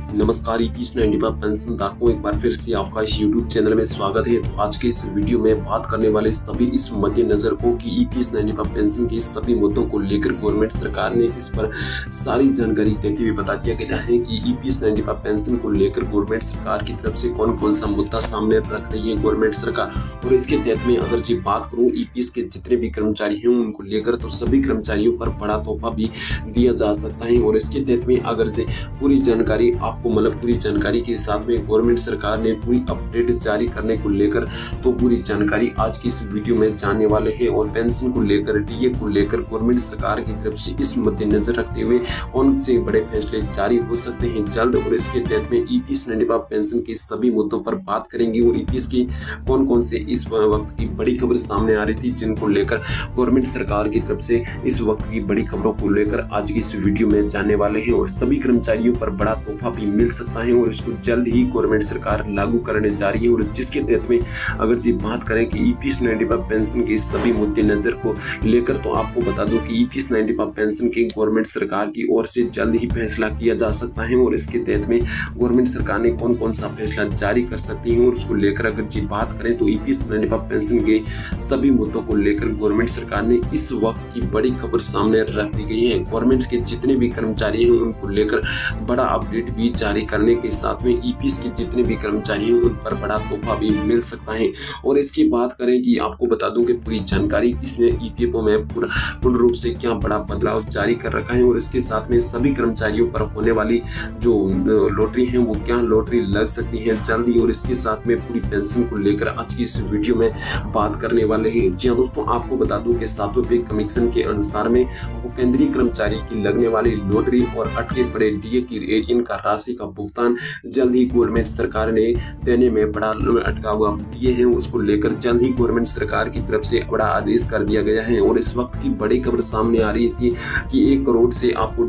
नमस्कार, EPS 95 pension धारकों, एक बार फिर से आपका इस यूट्यूब चैनल में स्वागत है। तो आज के इस वीडियो में बात करने वाले सभी इस मद्देनजर को कि ईपीएस 95 पेंशन के सभी मुद्दों को लेकर गवर्नमेंट सरकार ने इस पर सारी जानकारी देते हुए बता दिया गया है कि ईपीएस 95 पेंशन को लेकर गवर्नमेंट सरकार की तरफ से कौन कौन सा मुद्दा सामने रख रही है गवर्नमेंट सरकार। और इसके तहत में अगर जी बात करूँ ईपीएस के जितने भी कर्मचारी हैं उनको लेकर, तो सभी कर्मचारियों पर बड़ा तोहफा भी दिया जा सकता है। और इसके तहत में अगर जी पूरी जानकारी आपको पूरी जानकारी के साथ में गवर्नमेंट सरकार ने पूरी अपडेट जारी करने को लेकर तो पूरी जानकारी आज की इस वीडियो में जानने वाले हैं। और पेंशन को लेकर, डीए को लेकर गवर्नमेंट सरकार की तरफ से इस मद्देनजर रखते हुए कौन से बड़े फैसले जारी हो सकते हैं जल्द। और इसके तहत में ईपीएस 95 पेंशन के सभी मुद्दों पर बात करेंगे और ईपीएस की कौन कौन से इस वक्त की बड़ी खबर सामने आ रही थी जिनको लेकर गवर्नमेंट सरकार की तरफ से इस वक्त की बड़ी खबरों को लेकर आज की इस वीडियो में जानने वाले हैं। और सभी कर्मचारियों पर बड़ा तोहफा भी मिल सकता है और इसको जल्द ही गवर्नमेंट सरकार लागू करने जा रही है। और जिसके तहत में अगर जी बात करें कि ईपीएस 95 पेंशन के सभी मुद्दे नजर को लेकर, तो आपको बता दूं कि ईपीएस 95 पेंशन के गवर्नमेंट सरकार की ओर से जल्द ही फैसला किया जा सकता है। और इसके तहत में गवर्नमेंट सरकार ने कौन कौन सा फैसला जारी कर सकती है और उसको लेकर अगर जी बात करें तो ईपीएस 95 पेंशन के सभी मुद्दों को लेकर गवर्नमेंट सरकार ने इस वक्त की बड़ी खबर सामने रख दी गई है। गवर्नमेंट के जितने भी कर्मचारी हैं उनको लेकर बड़ा अपडेट भी जारी करने के साथ में ईपीएस के जितने भी कर्मचारी हैं उन पर बड़ा तोहफा भी मिल सकता है। और इसकी बात करें कि आपको बता दूं कि पूरी जानकारी इसने ईपीएफओ में पूर्ण रूप से क्या बड़ा बदलाव जारी कर रखा है और इसके साथ में सभी कर्मचारियों पर होने वाली जो लॉटरी है वो क्या लॉटरी लग सकती है जल्दी। और इसके साथ में पूरी पेंशन को लेकर आज की इस वीडियो में बात करने वाले हैं। जी हाँ दोस्तों, आपको बता दूं कि 7वें पे कमीशन के अनुसार में केंद्रीय कर्मचारी की लगने वाली लॉटरी और अटके पड़े डीए की एरियन का राशि का भुगतान जल्द ही गवर्नमेंट सरकार ने देने में बड़ा अटका हुआ डीए है उसको लेकर जल्द ही गवर्नमेंट सरकार की तरफ से बड़ा आदेश कर दिया गया है। और इस वक्त की बड़ी खबर सामने आ रही थी कि 1 करोड़ से आपको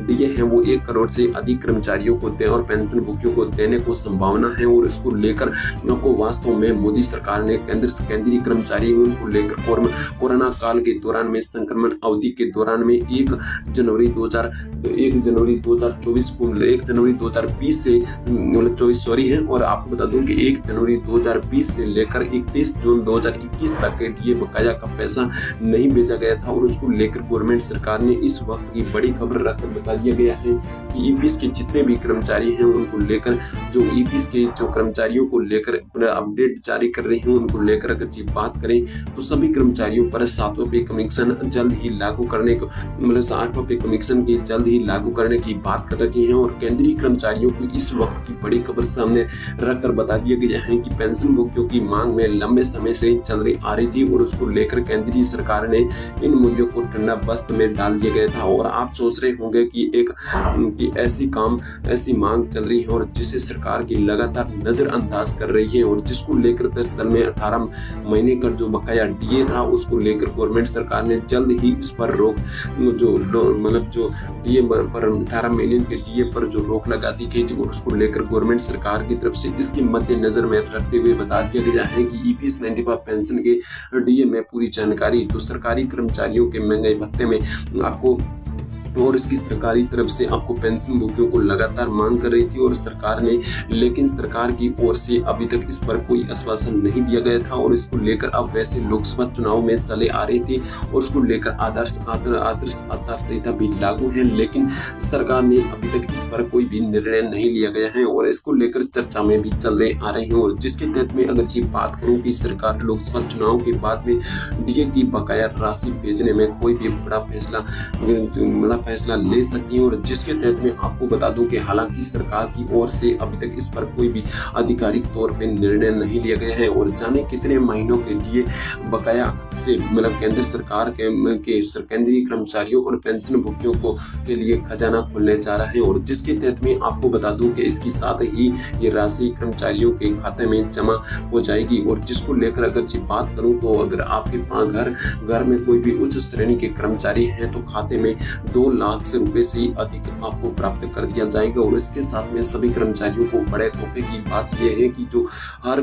डीए है वो 1 करोड़ से अधिक कर्मचारियों को दे और पेंशन भोगियों को देने को संभावना है। और इसको लेकर आपको वास्तव में मोदी सरकार ने केंद्रीय कर्मचारी उनको लेकर कोरोना काल के दौरान में संक्रमण अवधि के दौरान में 1 जनवरी 2020 से 24 है। और आपको बता दूं कि 1 जनवरी 2020 से लेकर 31 जून 2021 तक के डीए बकाया का पैसा नहीं भेजा गया था। और उसको लेकर गवर्नमेंट सरकार ने इस वक्त की बड़ी खबर रखकर बता दिया गया है कि ईपीएस के जितने भी कर्मचारी हैं उनको लेकर जो ईपीएस के जो कर्मचारियों को लेकर अपडेट जारी कर रहे हैं उनको लेकर अगर जी बात करें तो सभी कर्मचारियों पर 7वें पे कमीशन जल्द ही लागू करने को 8वें पे कमीशन की जल्द ही लागू करने की बात कर रखी है। और केंद्रीय कर्मचारियों को इस वक्त की बड़ी खबर सामने रखकर बता दिया गया है कि पेंशन भोगियों की मांग में लंबे समय से चल रही आ रही थी और उसको लेकर केंद्रीय सरकार ने इन मूल्यों को ठंडा बस्त में डाल दिया गया था। और आप सोच रहे होंगे कि ऐसी मांग चल रही है और जिसे सरकार की लगातार नजरअंदाज कर रही है और जिसको लेकर 10 साल में 18 महीने का जो बकाया डीए था उसको लेकर गवर्नमेंट सरकार ने जल्द ही इस पर रोक जो डीए पर 18 महीने के डीए पर जो रोक लगा दी गई थी और उसको लेकर गवर्नमेंट सरकार की तरफ से इसके मद्देनजर में रखते हुए बता दिया गया है कि ईपीएस 95 पेंशन के डीए में पूरी जानकारी तो सरकारी कर्मचारियों के महंगाई भत्ते में आपको और इसकी सरकारी तरफ से आपको पेंशन भोगियों को लगातार मांग कर रही थी और सरकार ने, लेकिन सरकार की ओर से अभी तक इस पर कोई आश्वासन नहीं दिया गया था। और इसको लेकर अब वैसे लोकसभा चुनाव में चले आ रही थी और उसको लेकर आदर्श आचार संहिता भी लागू है, लेकिन सरकार ने अभी तक इस पर कोई भी निर्णय नहीं लिया गया है और इसको लेकर चर्चा में भी चले आ रहे हैं। और जिसके तहत में अगर जी बात करूं कि सरकार लोकसभा चुनाव के बाद में डीए की बकाया राशि भेजने में कोई भी बड़ा फैसला ले सकती है। और जिसके तहत में आपको बता दूं कि हालांकि सरकार की ओर से अभी तक इस पर कोई भी आधिकारिक तौर पे निर्णय नहीं लिया गया है और जाने कितने महीनों के लिए बकाया से केंद्र सरकार के केंद्रीय कर्मचारियों और पेंशन भोगियों को के लिए खजाना खुलने जा रहा है। और जिसके तहत में आपको बता दूं कि इसके साथ ही ये राशि कर्मचारियों के खाते में जमा हो जाएगी। और जिसको लेकर अगर जी बात करूं तो अगर आपके घर में कोई भी उच्च श्रेणी के कर्मचारी हैं तो खाते में 2 लाख से रुपए से अधिक आपको प्राप्त कर दिया जाएगा। और इसके साथ में सभी कर्मचारियों को बड़े तोहफे की बात यह है कि जो हर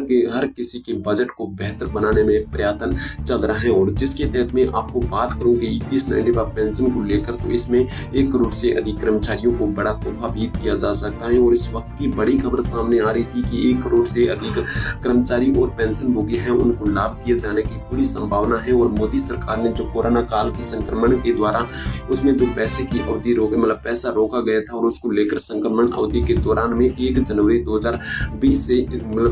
किसी के बजट को बेहतर बनाने में प्रयत्न चल रहा है। और जिसके तहत में आपको बात करूं कि 2195 पेंशन को लेकर, तो इसमें 1 करोड़ से अधिक कर्मचारियों को बड़ा तोहफा भी दिया जा सकता है। और इस वक्त की बड़ी खबर सामने आ रही थी कि 1 करोड़ से अधिक कर्मचारी और पेंशन भोगी हैं, उनको लाभ दिए जाने की पूरी संभावना है। और मोदी सरकार ने जो कोरोना काल के संक्रमण के द्वारा उसमें जो पैसे की अवधि मतलब पैसा रोका गया था, और उसको लेकर संक्रमण अवधि के दौरान में 1 जनवरी 2020 से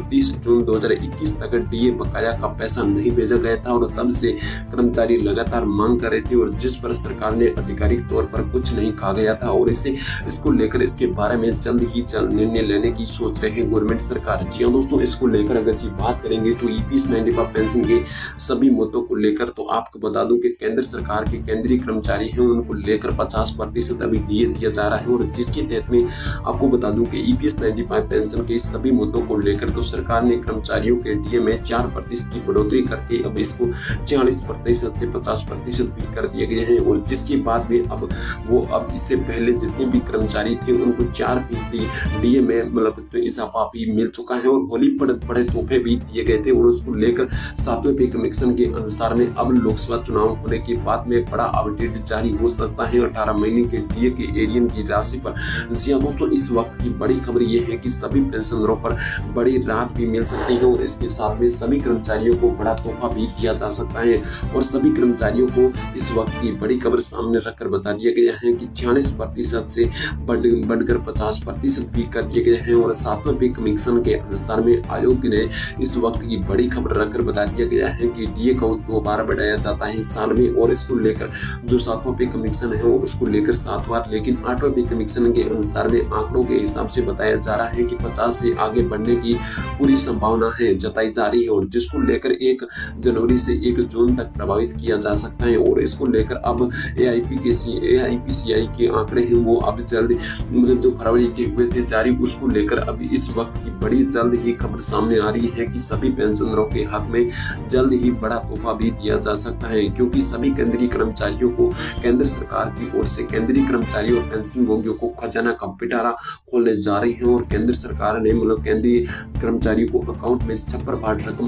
30 जून 2021 तक डीए बकाया का पैसा नहीं भेजा गया था। और तब से कर्मचारी लगातार मांग कर रहे थे, और जिस पर सरकार ने आधिकारिक तौर पर कुछ नहीं कहा गया था। और इसको लेकर इसके बारे में जल्द ही निर्णय लेने की सोच रहे हैं गवर्नमेंट सरकार। जी हाँ दोस्तों, इसको लेकर अगर जी बात करेंगे तो ईपीएस 95 पेंशन के सभी मुद्दों को लेकर तो आपको बता दूं कि केंद्र सरकार के केंद्रीय कर्मचारी हैं, उनको लेकर 50% अभी डीए दिया जा रहा है। और जिसके तहत में आपको बता दूं कि ईपीएस 95 पेंशन के सभी मुद्दों को लेकर तो सरकार ने कर्मचारियों के डीए में 4% की बढ़ोतरी करके अब इसको 40% से 50% भी कर दिए गए हैं। और जिसके बाद में अब इससे पहले जितने भी कर्मचारी थे उनको 4% डीए में मतलब तो इजाफा भी मिल चुका है। और होली बड़े तोहफे भी दिए गए थे। और उसको लेकर 7वें पे कमीशन के अनुसार में अब लोकसभा चुनाव होने के बाद में बड़ा अपडेट जारी हो सकता है 18 महीने के डीए के एरियन की राशि पर। जी हाँ दोस्तों, इस वक्त की बड़ी खबर यह है कि सभी पेंशनरों पर बड़ी राहत भी मिल सकती है। और इसके साथ में सभी कर्मचारियों को बड़ा तोहफा भी दिया जा सकता है। और सभी कर्मचारियों को इस वक्त की बड़ी खबर सामने रखकर बता दिया गया है कि 46% से बढ़कर 50% भी कर दिए गए हैं। और 7वें पे कमीशन के अनुसार में आयोग ने इस वक्त की बड़ी खबर रखकर बता दिया गया है कि डीए को 2 बार बढ़ाया जाता है साल में। और इसको लेकर जो 7वां पे कमीशन है उसको लेकर 7 बार, लेकिन 8वें पे कमीशन के अनुसार में आंकड़ों के हिसाब से बताया जा रहा है कि 50 से आगे बढ़ने की पूरी संभावना है जताई जा रही है। और जिसको लेकर 1 जनवरी से 1 जून तक प्रभावित किया जा सकता है। और इसको लेकर अब एआईपीसीआई के आंकड़े हैं वो अब जल्द मतलब जो फरवरी के हुए थे जारी, उसको लेकर अभी इस वक्त की बड़ी जल्द ही खबर सामने आ रही है कि सभी पेंशनरों के हक में जल्द ही बड़ा तोहफा भी दिया जा सकता है। क्योंकि सभी केंद्रीय कर्मचारियों को केंद्र सरकार की ओर से केंद्रीय कर्मचारी और पेंशन भोगियों को खजाना का पिटारा खोलने जा रही है। और केंद्र सरकार ने मतलब केंद्रीय कर्मचारियों को अकाउंट में छप्पर फाट रकम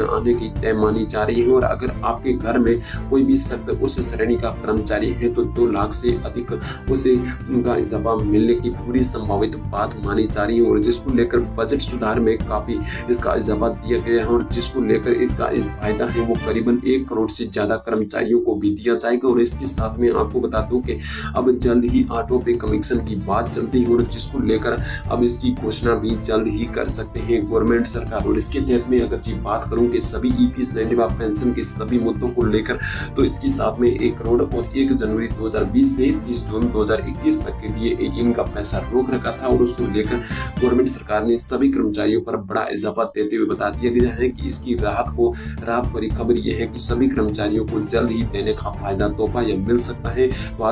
आने की तय मानी जा रही है। और अगर आपके घर में कोई भी सख्त उस श्रेणी का कर्मचारी है तो 2 लाख से अधिक उसे उनका इजाफा मिलने की पूरी संभावित बात मानी जा रही है। और जिसको लेकर बजट सुधार में काफी इसका इजाफा दिया गया है। और जिसको लेकर इसका फायदा है वो करीबन 1 करोड़ से ज्यादा कर्मचारियों को भी दिया जाएगा। और इसके साथ में आपको बता दूं कि अब जल्द ही 8वें पे कमीशन की बात चलती है। और जिसको लेकर अब इसकी घोषणा भी जल्द ही कर सकते हैं गवर्नमेंट सरकार। और इसके तहत में अगर जी बात करूं कि सभी ईपीएस 95 पेंशन के सभी मुद्दों को लेकर तो इसके साथ में 1 करोड़ और 1 जनवरी 2020 से 30 जून 2021 तक के लिए एटीएम का पैसा रोक रखा था। और उसको लेकर गवर्नमेंट सरकार ने सभी कर्मचारियों पर बड़ा इजाफा देते हुए बता दिया गया है कि इसकी राहत भरी खबर यह है कि सभी कर्मचारियों को जल्द ही देने का फायदा तोहफा यह मिल सकता है। तो आज